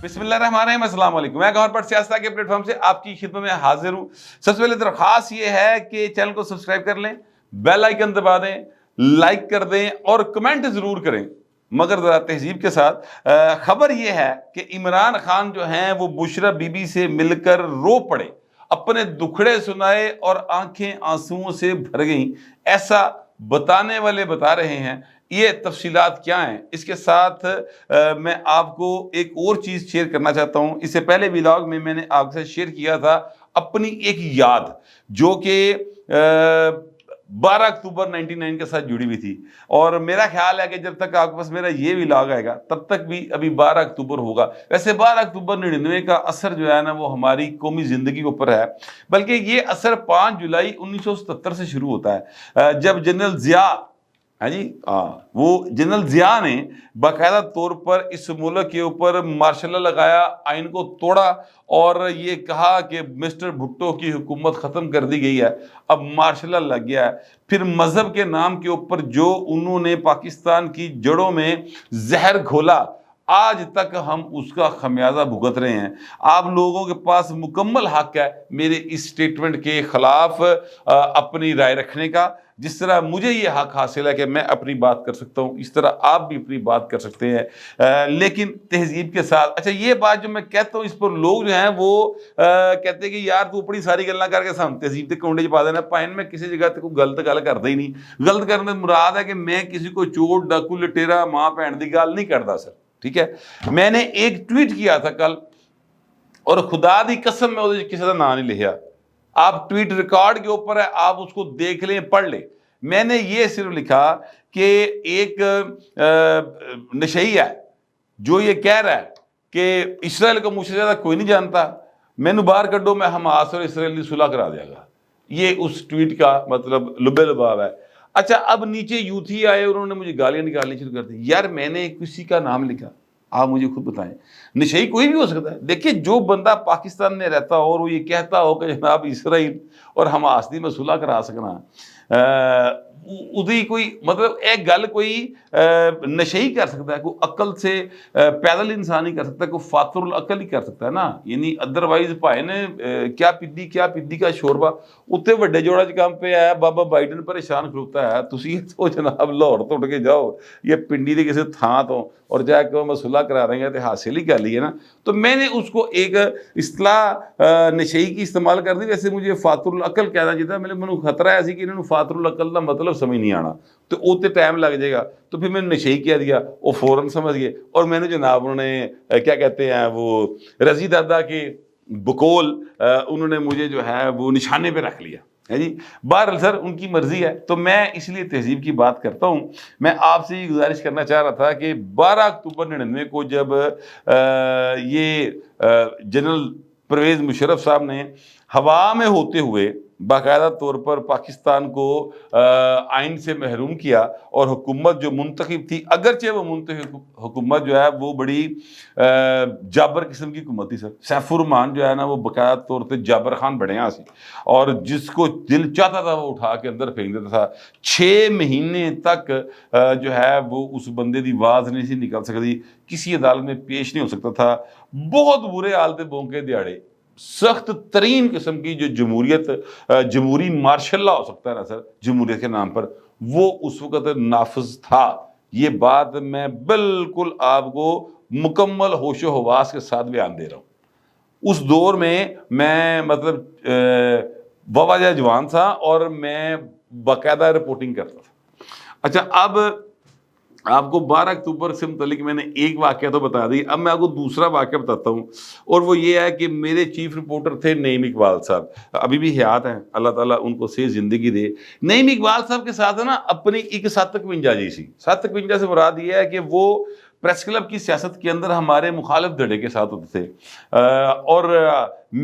بسم اللہ الرحمن الرحیم، السلام علیکم۔ میں گورنر پٹ سیاست کے پلیٹ فارم سے آپ کی خدمت میں حاضر ہوں۔ سب سے پہلے درخواست یہ ہے کہ چینل کو سبسکرائب کر لیں، بیل آئیکن دبا دیں، لائک کر دیں اور کمنٹ ضرور کریں، مگر ذرا تہذیب کے ساتھ۔ خبر یہ ہے کہ عمران خان جو ہیں وہ بشرا بی بی سے مل کر رو پڑے، اپنے دکھڑے سنائے اور آنکھیں آنسوؤں سے بھر گئیں، ایسا بتانے والے بتا رہے ہیں۔ یہ تفصیلات کیا ہیں؟ اس کے ساتھ میں آپ کو ایک اور چیز شیئر کرنا چاہتا ہوں۔ اس سے پہلے ولاگ میں نے آپ کے ساتھ شیئر کیا تھا اپنی ایک یاد، جو کہ 12 اکتوبر 99 کے ساتھ جڑی ہوئی تھی، اور میرا خیال ہے کہ جب تک آپ کے پاس میرا یہ ولاگ آئے گا تب تک بھی ابھی 12 اکتوبر ہوگا۔ ویسے 12 اکتوبر 99 کا اثر جو ہے نا وہ ہماری قومی زندگی کے اوپر ہے، بلکہ یہ اثر 5 جولائی 1977 سے شروع ہوتا ہے، جب جنرل ضیاء وہ جنرل ضیاء نے باقاعدہ طور پر اس ملک کے اوپر مارشل لا لگایا، آئین کو توڑا اور یہ کہا کہ مسٹر بھٹو کی حکومت ختم کر دی گئی ہے، اب مارشل لا لگ گیا ہے۔ پھر مذہب کے نام کے اوپر جو انہوں نے پاکستان کی جڑوں میں زہر گھولا، آج تک ہم اس کا خمیازہ بھگت رہے ہیں۔ آپ لوگوں کے پاس مکمل حق ہے میرے اس سٹیٹمنٹ کے خلاف اپنی رائے رکھنے کا۔ جس طرح مجھے یہ حق حاصل ہے کہ میں اپنی بات کر سکتا ہوں، اس طرح آپ بھی اپنی بات کر سکتے ہیں، لیکن تہذیب کے ساتھ۔ اچھا، یہ بات جو میں کہتا ہوں اس پر لوگ جو ہیں وہ کہتے ہیں کہ یار تو اپنی ساری گلاں کر کے سام تہذیب تے کونڈے چ پا دینا۔ پائن میں کسی جگہ تے کوئی غلط گل کردا ہی نہیں۔ غلط کرنے مراد ہے کہ میں کسی کو چور ڈاکو لٹیرا ماں بہن دی گل نہیں کردا سر، ٹھیک ہے۔ میں نے ایک ٹویٹ کیا تھا کل، اور خدا دی قسم میں اس کسی کا نام نہیں لکھیا، آپ ٹویٹ ریکارڈ کے اوپر ہے، آپ اس کو دیکھ لیں، پڑھ لیں۔ میں نے یہ صرف لکھا کہ ایک نشئی ہے جو یہ کہہ رہا ہے کہ اسرائیل کو مجھ سے زیادہ کوئی نہیں جانتا، مینوں باہر کڈو، میں حماس اور اسرائیل کی صلح کرا دیا گا۔ یہ اس ٹویٹ کا مطلب لبے لباب ہے۔ اچھا، اب نیچے یوتھی آئے، انہوں نے مجھے گالیاں نکالنی شروع کر دی۔ یار میں نے کسی کا نام لکھا، آپ مجھے خود بتائیں، نشئی کوئی بھی ہو سکتا ہے۔ دیکھیں، جو بندہ پاکستان میں رہتا ہو اور وہ یہ کہتا ہو کہ جناب اسرائیل اور حماس دی میں صلح کرا سکنا، کوئی مطلب ایک گل کوئی نشئی کر سکتا ہے، کوئی عقل سے پیدل انسان ہی کر سکتا ہے، کوئی فاتر العقل ہی کر سکتا ہے نا۔ یعنی ادروائز بھائی نے کیا پدی کا شوربا اتنے وڈے جوڑا چ کام پہ آیا، بابا بائیڈن پریشان کھلوتا ہے، تسی تو جناب لاہور تو اٹھ کے جاؤ یہ پنڈی کے کسی تھان تو، اور جا کے میں صلح کرا رہے ہیں تو حاصل ہی کر لی ہے نا۔ تو میں نے اس کو ایک اصطلاح نشئی کی استعمال کر دی۔ ویسے مجھے فاتر العقل کہنا چاہتا، میں خطرہ ہے کہ انہوں نے فاتر العقل کا مطلب سمجھ نہیں آنا، تو وہ تے ٹائم لگ جائے گا، تو پھر میں نے نشئی کہہ دیا، وہ فوراً سمجھ گئے، اور میں نے جناب انہوں نے کیا کہتے ہیں وہ رضی دادا کے بقول انہوں نے مجھے جو ہے وہ نشانے پہ رکھ لیا ہے جی۔ بہرحال سر ان کی مرضی ہے، تو میں اس لیے تہذیب کی بات کرتا ہوں۔ میں آپ سے یہ گزارش کرنا چاہ رہا تھا کہ 12 اکتوبر 99 کو جب یہ جنرل پرویز مشرف صاحب نے ہوا میں ہوتے ہوئے باقاعدہ طور پر پاکستان کو آئین سے محروم کیا، اور حکومت جو منتخب تھی، اگرچہ وہ منتخب حکومت جو ہے وہ بڑی جابر قسم کی حکومت تھی سر۔ سیف الرحمان جو ہے نا وہ باقاعدہ طور پہ جابر خان بڑے ہاں سی، اور جس کو دل چاہتا تھا وہ اٹھا کے اندر پھینک دیتا تھا۔ 6 مہینے تک جو ہے وہ اس بندے دی آواز نہیں سی نکل سکتی، کسی عدالت میں پیش نہیں ہو سکتا تھا۔ بہت برے حالت بونکے دیہڑے، سخت ترین قسم کی جو جمہوری مارشل لا ہو سکتا ہے نا سر جمہوریت کے نام پر، وہ اس وقت نافذ تھا۔ یہ بات میں بالکل آپ کو مکمل ہوش و حواس کے ساتھ بیان دے رہا ہوں۔ اس دور میں مطلب بابا جوان تھا اور میں باقاعدہ رپورٹنگ کرتا تھا۔ اچھا، اب آپ کو 12 اکتوبر سے متعلق میں نے ایک واقعہ تو بتا دی، اب میں آپ کو دوسرا واقعہ بتاتا ہوں، اور وہ یہ ہے کہ میرے چیف رپورٹر تھے نعیم اقبال صاحب، ابھی بھی حیات ہیں، اللہ تعالیٰ ان کو صحیح زندگی دے۔ نعیم اقبال صاحب کے ساتھ نا اپنی ایک 751 جی سی، 751 سے مراد یہ ہے کہ وہ پریس کلب کی سیاست کے اندر ہمارے مخالف دھڑے کے ساتھ ہوتے تھے، اور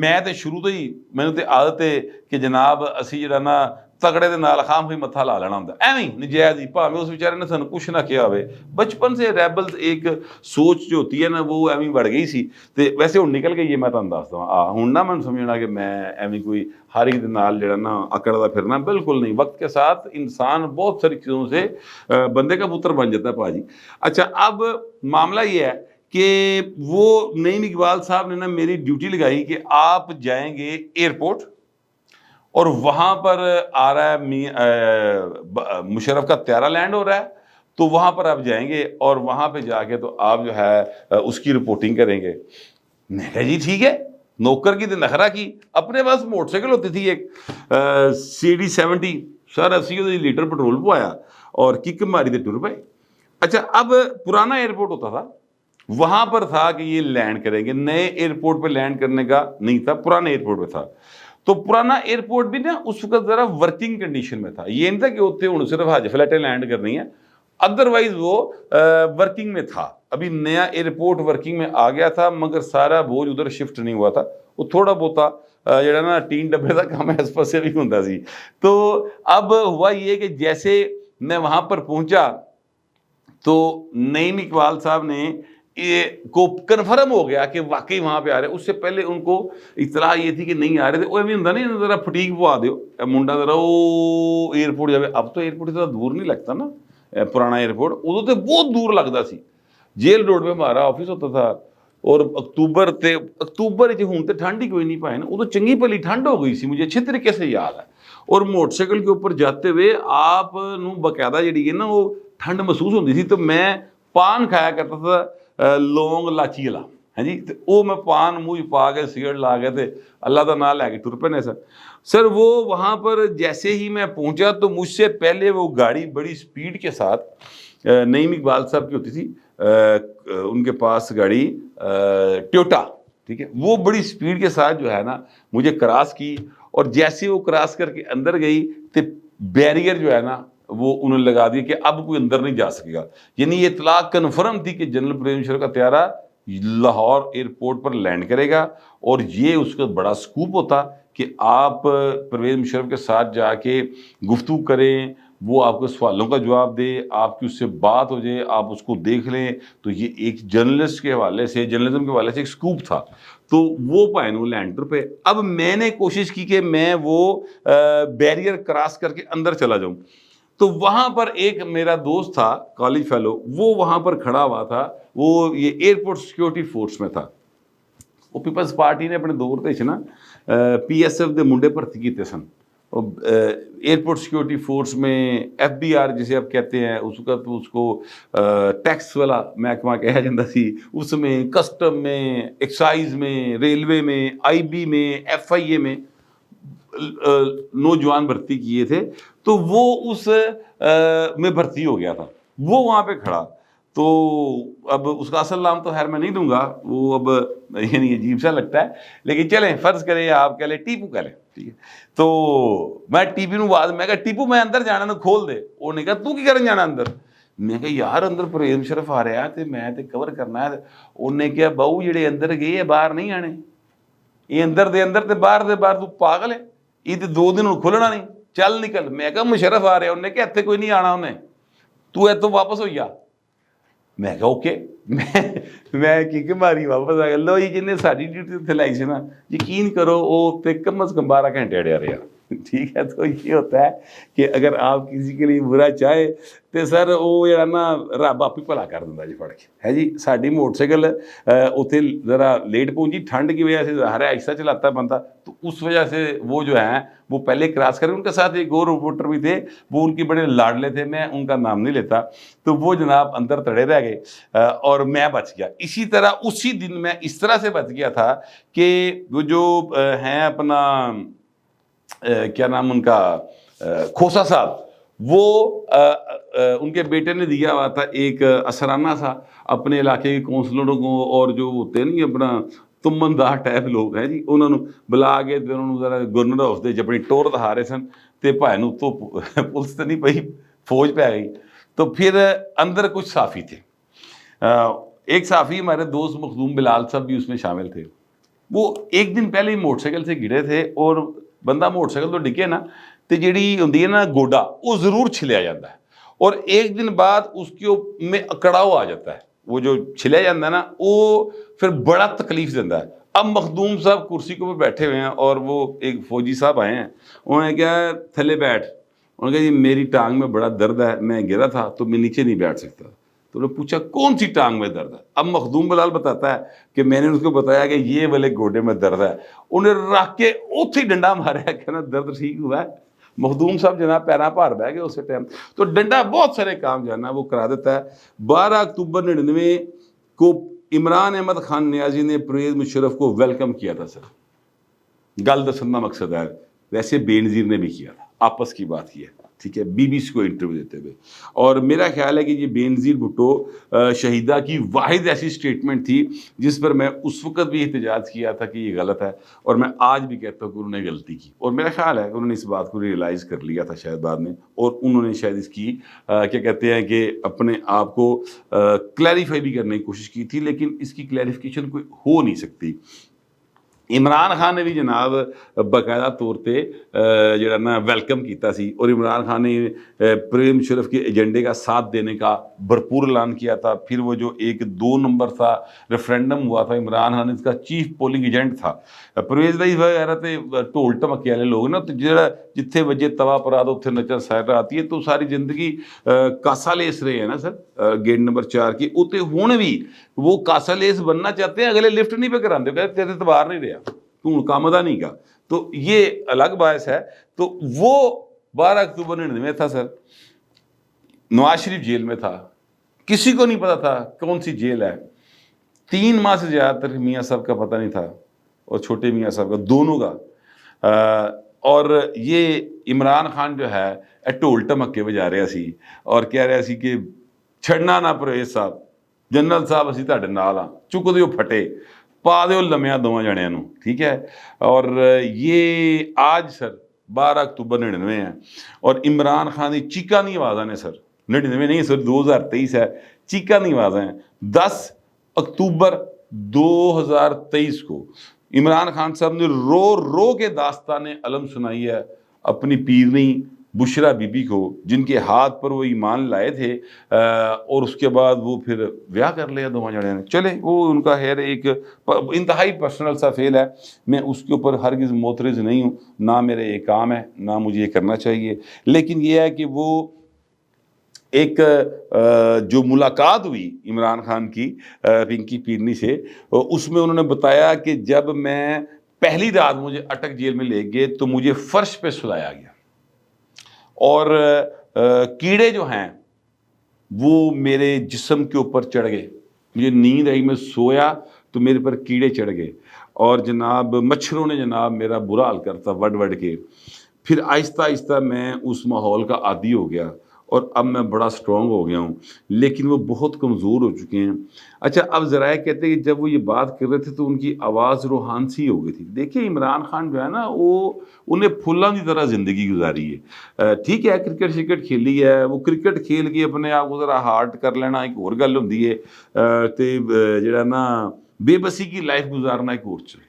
میں تو شروع تو ہی میں نے عادت ہے کہ جناب اسی جڑا نا تگڑے دے نال خام کوئی متھا لا لینا ہوتا ہے، ایویں نجائز ہی، بھاویں اس بیچارے نے سانوں کچھ نہ کیا ہوئے۔ بچپن سے ریبلز ایک سوچ جو ہوتی ہے نا وہ ایویں بڑھ گئی سی، تے ویسے ہن نکل گئی ہے، میں تانوں دسدا ہاں۔ ہن نہ میں سمجھنا کہ میں ایویں کوئی ہر ایک دے نال جڑا نا اکڑدا پھرنا، بالکل نہیں۔ وقت کے ساتھ انسان بہت ساری چیزوں سے بندے کا پتر بن جاتا ہے پاجی۔ اچھا، اب معاملہ یہ ہے کہ وہ نعیم اقبال صاحب نے نا میری ڈیوٹی لگائی کہ آپ جائیں گے ایئرپورٹ اور وہاں پر آ رہا ہے مشرف کا طیارہ لینڈ ہو رہا ہے، تو وہاں پر آپ جائیں گے اور وہاں پہ جا کے تو آپ جو ہے اس کی رپورٹنگ کریں گے۔ میں کہا جی ٹھیک ہے، نوکر کی تو نخرا کی، اپنے پاس موٹر سائیکل ہوتی تھی ایک CD70، سر 80 لیٹر پٹرول پہ آیا اور کک ماری تھے ٹر پہ۔ اچھا اب پرانا ایئرپورٹ ہوتا تھا، وہاں پر تھا کہ یہ لینڈ کریں گے، نئے ایئرپورٹ پہ لینڈ کرنے کا نہیں تھا، پرانے ایئرپورٹ پہ تھا۔ تو پرانا ایئرپورٹ بھی نا اس وقت ذرا ورکنگ کنڈیشن میں تھا، یہ نہیں تھا کہ ہوتے ہوں صرف حج فلائٹیں لینڈ کرنی ہے، ادروائز وہ ورکنگ میں تھا۔ ابھی نیا ایئرپورٹ ورکنگ میں آ گیا تھا مگر سارا بوجھ ادھر شفٹ نہیں ہوا تھا، وہ تھوڑا بہت جڑا نا ٹین ڈبے کا کام اس پاسے بھی ہوندا سی۔ تو اب ہوا یہ کہ جیسے میں وہاں پر پہنچا تو نعیم اقبال صاحب نے کو کنفرم ہو گیا کہ واقعی وہاں پہ آ رہے۔ اس سے پہلے ان کو اطلاع یہ تھی کہ نہیں آ رہے تھے، وہ ایویں ہوندا نہیں ذرا فٹیگ پوا دیو منڈا ذرا او ایئرپورٹ جاوے۔ اب تو ایئرپورٹ اتنا دور نہیں لگتا نا، پرانا ایئرپورٹ ادو تے بہت دور لگتا سی، جیل روڈ پہ ہمارا آفس ہوتا تھا، اور اکتوبر ہوں تے ٹھنڈ ہی کوئی نہیں پائے نا، ادو چنگی بھلی ٹھنڈ ہو گئی سی، مجھے اچھے طریقے سے یاد ہے۔ اور موٹر سائیکل کے اوپر جاتے ہوئے آپ نو باقاعدہ جڑی ہے نا وہ ٹھنڈ محسوس ہوتی تھی۔ تو میں پان کھایا کرتا تھا لونگ لاچی والا، ہاں جی، وہ میں پان منہ پا کے سگرٹ لا کے تے اللہ کا نام لے کے ٹر پنے سر۔ وہ وہاں پر جیسے ہی میں پہنچا تو مجھ سے پہلے وہ گاڑی بڑی سپیڈ کے ساتھ نعیم اقبال صاحب کی ہوتی تھی، ان کے پاس گاڑی ٹویوٹا، ٹھیک ہے، وہ بڑی سپیڈ کے ساتھ جو ہے نا مجھے کراس کی، اور جیسے وہ کراس کر کے اندر گئی تو بیریئر جو ہے نا وہ انہوں نے لگا دیا کہ اب کوئی اندر نہیں جا سکے گا۔ یعنی یہ اطلاع کنفرم تھی کہ جنرل پرویز مشرف کا طیارہ لاہور ایئرپورٹ پر لینڈ کرے گا، اور یہ اس کا بڑا سکوپ ہوتا کہ آپ پرویز مشرف کے ساتھ جا کے گفتگو کریں، وہ آپ کے سوالوں کا جواب دے، آپ کی اس سے بات ہو جائے، آپ اس کو دیکھ لیں۔ تو یہ ایک جرنلسٹ کے حوالے سے، جرنلزم کے حوالے سے ایک سکوپ تھا۔ تو وہ پائے وہ لینڈر پہ، اب میں نے کوشش کی کہ میں وہ بیریئر کراس کر کے اندر چلا جاؤں۔ تو وہاں پر ایک میرا دوست تھا کالج فیلو، وہ وہاں پر کھڑا ہوا تھا، وہ یہ ایئرپورٹ سیکورٹی فورس میں تھا۔ وہ پیپلز پارٹی نے اپنے دور تے نا PSF دے منڈے بھرتی کیتے سن، ایئرپورٹ سیکورٹی فورس میں FBR جسے آپ کہتے ہیں، اس وقت اس کو ٹیکس والا محکمہ کہا جاتا سی، اس میں کسٹم میں، ایکسائز میں، ریلوے میں، IB میں، FIA میں نوجوان بھرتی کیے تھے۔ تو وہ اس میں بھرتی ہو گیا تھا، وہ وہاں پہ کھڑا۔ تو اب اس کا اصل نام تو خیر میں نہیں دوں گا، وہ اب یعنی عجیب سا لگتا ہے، لیکن چلیں فرض کریں آپ کہہ لیں ٹیپو کہہ لیں، ٹھیک ہے۔ تو میں ٹیپو نو آواز میں کہا ٹیپو میں اندر جانا نو کھول دے، انہوں نے کہا تو کی کرن جانا اندر؟ میں کہا یار اندر پرویز مشرف آ رہا ہے تے میں تے کور کرنا ہے۔ انہوں نے کہا بہو جڑے اندر گئے باہر نہیں آنے، یہ اندر تے باہر تو پاگل ہے، یہ تے 2 دن کھلنا نہیں، چل نکل۔ میں کہا مشرف آ رہے ہیں، انہوں نے کہا اتنے کوئی نہیں آنا، انہیں تو اتوں واپس ہو جا۔ میں کہا اوکے، میں کی ماری واپس آ گیا۔ لو جی جنہیں ساری ڈیوٹی اتنے لائی سی نا، یقین کرو وہ کم از کم 12 گھنٹے اڑیا رہا، ٹھیک ہے۔ تو یہ ہوتا ہے کہ اگر آپ کسی کے لیے برا چاہے تو سر وہ جڑا نا رب آپ ہی بھلا کر دینا جی، پڑھ کے ہے جی۔ ساری موٹر سائیکل اتنے ذرا لیٹ پہنچی، ٹھنڈ کی وجہ سے ظاہر ہے آہستہ چلاتا ہے بندہ، تو اس وجہ سے وہ جو ہیں وہ پہلے کراس کریں۔ ان کے ساتھ ایک اور رپورٹر بھی تھے، وہ ان کی بڑے لاڈلے تھے، میں ان کا نام نہیں لیتا، تو وہ جناب اندر تڑے رہ گئے اور میں بچ گیا۔ اسی طرح اسی دن میں اس طرح سے بچ گیا تھا کہ وہ جو ہیں اپنا کیا نام ان کا کھوسا صاحب، وہ ان کے بیٹے نے دیا ہوا تھا ایک اثرانہ تھا اپنے علاقے کے کونسلروں کو، اور جو ہوتے ہیں نہیں اپنا تمندار ٹائپ لوگ ہیں جی، انہوں نے بلا کے انہوں نے ذرا گورنر ہاؤس دے اپنی ٹور دکھا رہے سن، تے بھائی نو تو پولیس تو نہیں پئی، فوج پہ گئی۔ تو پھر اندر کچھ صحافی تھے، ایک صحافی ہمارے دوست مخدوم بلال صاحب بھی اس میں شامل تھے۔ وہ ایک دن پہلے ہی موٹر سائیکل سے گرے تھے، اور بندہ موٹر سائیکل تو ڈگے نا تو جیڑی ہوندی ہے نا گوڈا وہ ضرور چھلیا جاتا ہے، اور ایک دن بعد اس کے میں اکڑاؤ آ جاتا ہے، وہ جو چھلیا جاتا ہے نا وہ پھر بڑا تکلیف دیتا ہے۔ اب مخدوم صاحب کرسی کے اوپر بیٹھے ہوئے ہیں، اور وہ ایک فوجی صاحب آئے ہیں، انہوں نے کہا تھلے بیٹھ، انہوں نے کہا جی میری ٹانگ میں بڑا درد ہے، میں گرا تھا تو میں نیچے نہیں بیٹھ سکتا۔ تو انہوں نے پوچھا کون سی ٹانگ میں درد ہے؟ اب مخدوم بلال بتاتا ہے کہ میں نے اس کو بتایا کہ یہ والے گوڈے میں درد ہے، انہیں رکھ کے اوتھے ہی ڈنڈا مارا کہ نا درد ٹھیک ہوا ہے۔ مخدوم صاحب جناب پیراں پار بہ گئے اس ٹائم۔ تو ڈنڈا بہت سارے کام جو ہے نا وہ کرا دیتا ہے۔ 12 اکتوبر 99 کو عمران احمد خان نیازی نے پرویز مشرف کو ویلکم کیا تھا سر۔ گل دسن کا مقصد ہے، ویسے بے نظیر نے بھی کیا تھا، آپس کی بات کی ہے، ٹھیک ہے، بی بی سی کو انٹرویو دیتے ہوئے۔ اور میرا خیال ہے کہ یہ بے نظیر بھٹو شہیدہ کی واحد ایسی سٹیٹمنٹ تھی جس پر میں اس وقت بھی احتجاج کیا تھا کہ یہ غلط ہے، اور میں آج بھی کہتا ہوں کہ انہوں نے غلطی کی، اور میرا خیال ہے کہ انہوں نے اس بات کو ریئلائز کر لیا تھا شاید بعد میں، اور انہوں نے شاید اس کی کیا کہتے ہیں کہ اپنے آپ کو کلیریفائی بھی کرنے کی کوشش کی تھی، لیکن اس کی کلیریفیکیشن کوئی ہو نہیں سکتی۔ عمران خان نے بھی جناب باقاعدہ طور پہ جڑا نا ویلکم کیتا سی، اور عمران خان نے پرویز مشرف کے ایجنڈے کا ساتھ دینے کا بھرپور اعلان کیا تھا۔ پھر وہ جو 1-2 نمبر تھا ریفرینڈم ہوا تھا، عمران خان اس کا چیف پولنگ ایجنٹ تھا۔ پرویز بھائی وغیرہ تے ڈھول ٹمکے والے لوگ نا، تو جڑا جتھے وجے توا پرا دو اتنے نچر سائر آتی ہے، تو ساری زندگی کاسا لیس رہے ہیں نا سر گیٹ نمبر 4 کی، اتنے ہوں بھی وہ کاسا لیس بننا چاہتے ہیں، اگلے لفٹ نہیں پہ کراندے، کہتے تیرے اعتبار نہیں رہا، تو کام ادا نہیں کا، تو یہ الگ باعث ہے۔ تو وہ 12 اکتوبر 99 تھا سر، نواز شریف جیل میں تھا، کسی کو نہیں پتا تھا کون سی جیل ہے، 3 ماہ سے زیادہ تر میاں صاحب کا پتہ نہیں تھا، اور چھوٹے میاں صاحب کا، دونوں کا۔ اور یہ عمران خان جو ہے ڈھول ٹمکے بجا رہا سی اور کہہ رہا سی کہ چھڑنا نہ پرویز صاحب، جنرل صاحب اسی تہاڈے نال ہاں، چک دیو پھٹے، پا دیو لمیاں دوواں جنیاں نوں، ٹھیک ہے۔ اور یہ آج سر 12 اکتوبر 99 ہے، اور عمران خان دی چیکاں دی آوازاں نے سر، 99 نہیں سر 2023 ہے، چیکاں دی آوازاں ہیں۔ 10 اکتوبر 2023 کو عمران خان صاحب نے رو رو کے داستان علم سنائی ہے اپنی پیرنی بشرا بی بی کو، جن کے ہاتھ پر وہ ایمان لائے تھے، اور اس کے بعد وہ پھر بیاہ کر لیا دونوں جڑے نے۔ چلے وہ ان کا خیر ایک انتہائی پرسنل سا فیل ہے، میں اس کے اوپر ہرگز معترض نہیں ہوں، نہ میرے یہ کام ہے، نہ مجھے یہ کرنا چاہیے۔ لیکن یہ ہے کہ وہ ایک جو ملاقات ہوئی عمران خان کی پنکی پیرنی سے، اس میں انہوں نے بتایا کہ جب میں پہلی رات مجھے اٹک جیل میں لے گئے تو مجھے فرش پہ سلایا گیا، اور کیڑے جو ہیں وہ میرے جسم کے اوپر چڑھ گئے، مجھے نیند آئی، میں سویا تو میرے پر کیڑے چڑھ گئے، اور جناب مچھروں نے جناب میرا برا حال کرتا وڈ وڈ کے۔ پھر آہستہ آہستہ میں اس ماحول کا عادی ہو گیا، اور اب میں بڑا سٹرونگ ہو گیا ہوں، لیکن وہ بہت کمزور ہو چکے ہیں۔ اچھا، اب ذرائع کہتے ہیں کہ جب وہ یہ بات کر رہے تھے تو ان کی آواز روحان سی ہو گئی تھی۔ دیکھیں عمران خان جو ہے نا، وہ انہیں پھلاں کی طرح زندگی گزاری ہے، ٹھیک ہے، کرکٹ شکٹ کھیلی ہے، وہ کرکٹ کھیل کے اپنے آپ کو ذرا ہارٹ کر لینا ایک اور گل ہوندی ہے، تے جڑا نا بے بسی کی لائف گزارنا ایک اور چیز۔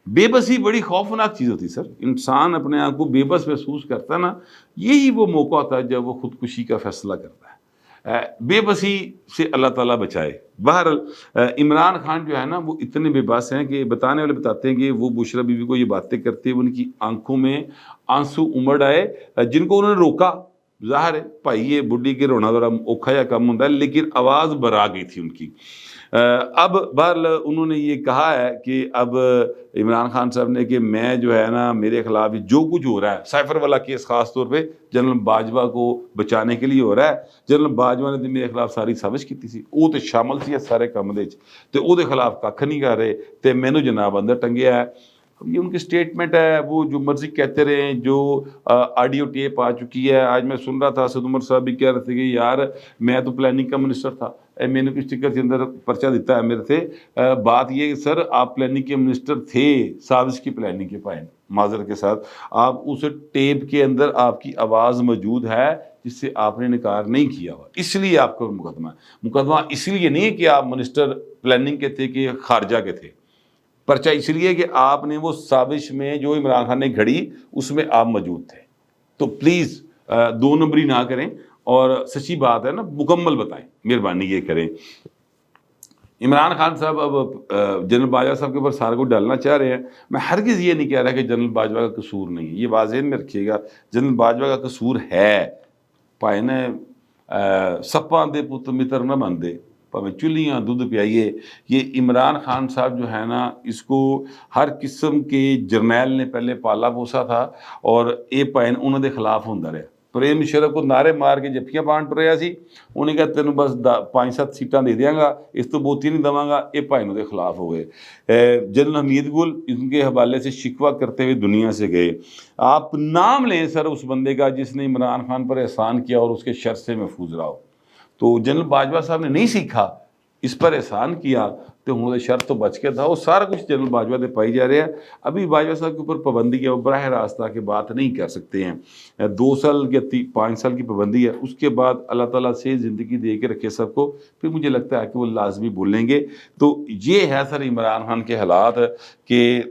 بے بسی بڑی خوفناک چیز ہوتی ہے سر، انسان اپنے آپ کو بے بس محسوس کرتا ہے نا، یہی وہ موقع ہوتا ہے جب وہ خودکشی کا فیصلہ کرتا ہے۔ بے بسی سے اللہ تعالیٰ بچائے۔ بہرحال عمران خان جو ہے نا وہ اتنے بے بس ہیں کہ بتانے والے بتاتے ہیں کہ وہ بشرا بی بی کو یہ باتیں کرتے ہوئے ان کی آنکھوں میں آنسو امڑ آئے، جن کو انہوں نے روکا۔ ظاہر ہے بھائی یہ بڈھی کے رونا ذرا اوکھا یا کم ہوتا ہے، لیکن آواز برا گئی تھی ان کی۔ اب بہرحال انہوں نے یہ کہا ہے کہ اب عمران خان صاحب نے کہ میں جو ہے نا میرے خلاف جو کچھ ہو رہا ہے، سائفر والا کیس خاص طور پہ جنرل باجوہ کو بچانے کے لیے ہو رہا ہے، جنرل باجوہ نے میرے خلاف ساری سازش کی تھی، وہ تو شامل سی سارے کام دے تو وہ خلاف کھ نہیں کر رہے، تو مینوں جناب اندر ٹنگیا ہے۔ یہ ان کی سٹیٹمنٹ ہے، وہ جو مرضی کہتے رہے، جو آڈیو ٹیپ آ چکی ہے۔ آج میں سن رہا تھا اسد عمر صاحب بھی کہہ رہے تھے کہ یار میں تو پلاننگ کا منسٹر تھا، میں نے کچھ ٹکٹ کے اندر پرچہ دیتا ہے میرے سے۔ بات یہ کہ سر آپ پلاننگ کے منسٹر تھے، سازش کی پلاننگ کے پائن معذرت کے ساتھ، آپ اس ٹیپ کے اندر آپ کی آواز موجود ہے جس سے آپ نے انکار نہیں کیا ہوا، اس لیے آپ کا مقدمہ ہے۔ مقدمہ اس لیے نہیں کہ آپ منسٹر پلاننگ کے تھے کہ خارجہ کے تھے، پرچہ اس لیے کہ آپ نے وہ سازش میں جو عمران خان نے گھڑی اس میں آپ موجود تھے۔ تو پلیز 2 نمبری نہ کریں، اور سچی بات ہے نا مکمل بتائیں، مہربانی یہ کریں۔ عمران خان صاحب اب جنرل باجوہ صاحب کے اوپر سارا کو ڈالنا چاہ رہے ہیں۔ میں ہرگز یہ نہیں کہہ رہا کہ جنرل باجوہ کا قصور نہیں ہے، یہ واضح میں رکھیے گا، جنرل باجوہ کا قصور ہے۔ پائے نے سپاں دے پت متر نہ بندے پاویں چلیاں دودھ پیائیے. یہ عمران خان صاحب جو ہے نا اس کو ہر قسم کے جرنیل نے پہلے پالا پوسا تھا اور یہ پائن انہوں دے خلاف ہوندا رہا. پریم مشرف کو نعرے مار کے جفیاں پانٹ رہا سی, انہیں کہا تینوں بس 5-7 سیٹاں دے دیاں گا, اس تو بہتی نہیں دواں گا. یہ پائنوں دے خلاف ہو گئے. جنرل حمید گل ان کے حوالے سے شکوہ کرتے ہوئے دنیا سے گئے. آپ نام لیں سر اس بندے کا جس نے عمران خان پر احسان کیا اور اس کے شر سے محفوظ رہا ہو. تو جنرل باجوہ صاحب نے نہیں سیکھا, اس پر احسان کیا تو انہوں نے شرط تو بچ کے تھا. وہ سارا کچھ جنرل باجوہ دے پائی جا رہے ہیں. ابھی باجوہ صاحب کے اوپر پابندی ہے, وہ براہ راست کے بات نہیں کر سکتے ہیں. 2 سال یا 5 سال کی پابندی ہے. اس کے بعد اللہ تعالیٰ سے زندگی دے کے رکھے سب کو, پھر مجھے لگتا ہے کہ وہ لازمی بولیں گے. تو یہ ہے سر عمران خان کے حالات کہ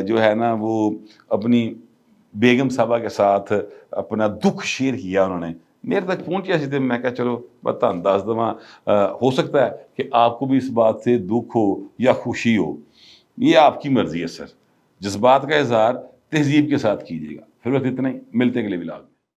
جو ہے نا وہ اپنی بیگم صاحبہ کے ساتھ اپنا دکھ شیئر کیا انہوں نے. میرے تک پہنچیا سی, میں کہا چلو بتا انداز دواں, ہو سکتا ہے کہ آپ کو بھی اس بات سے دکھ ہو یا خوشی ہو, یہ آپ کی مرضی ہے سر. جذبات کا اظہار تہذیب کے ساتھ کیجیے گا. پھر وقت اتنا ہی, ملتے ہیں اگلے ولاگ.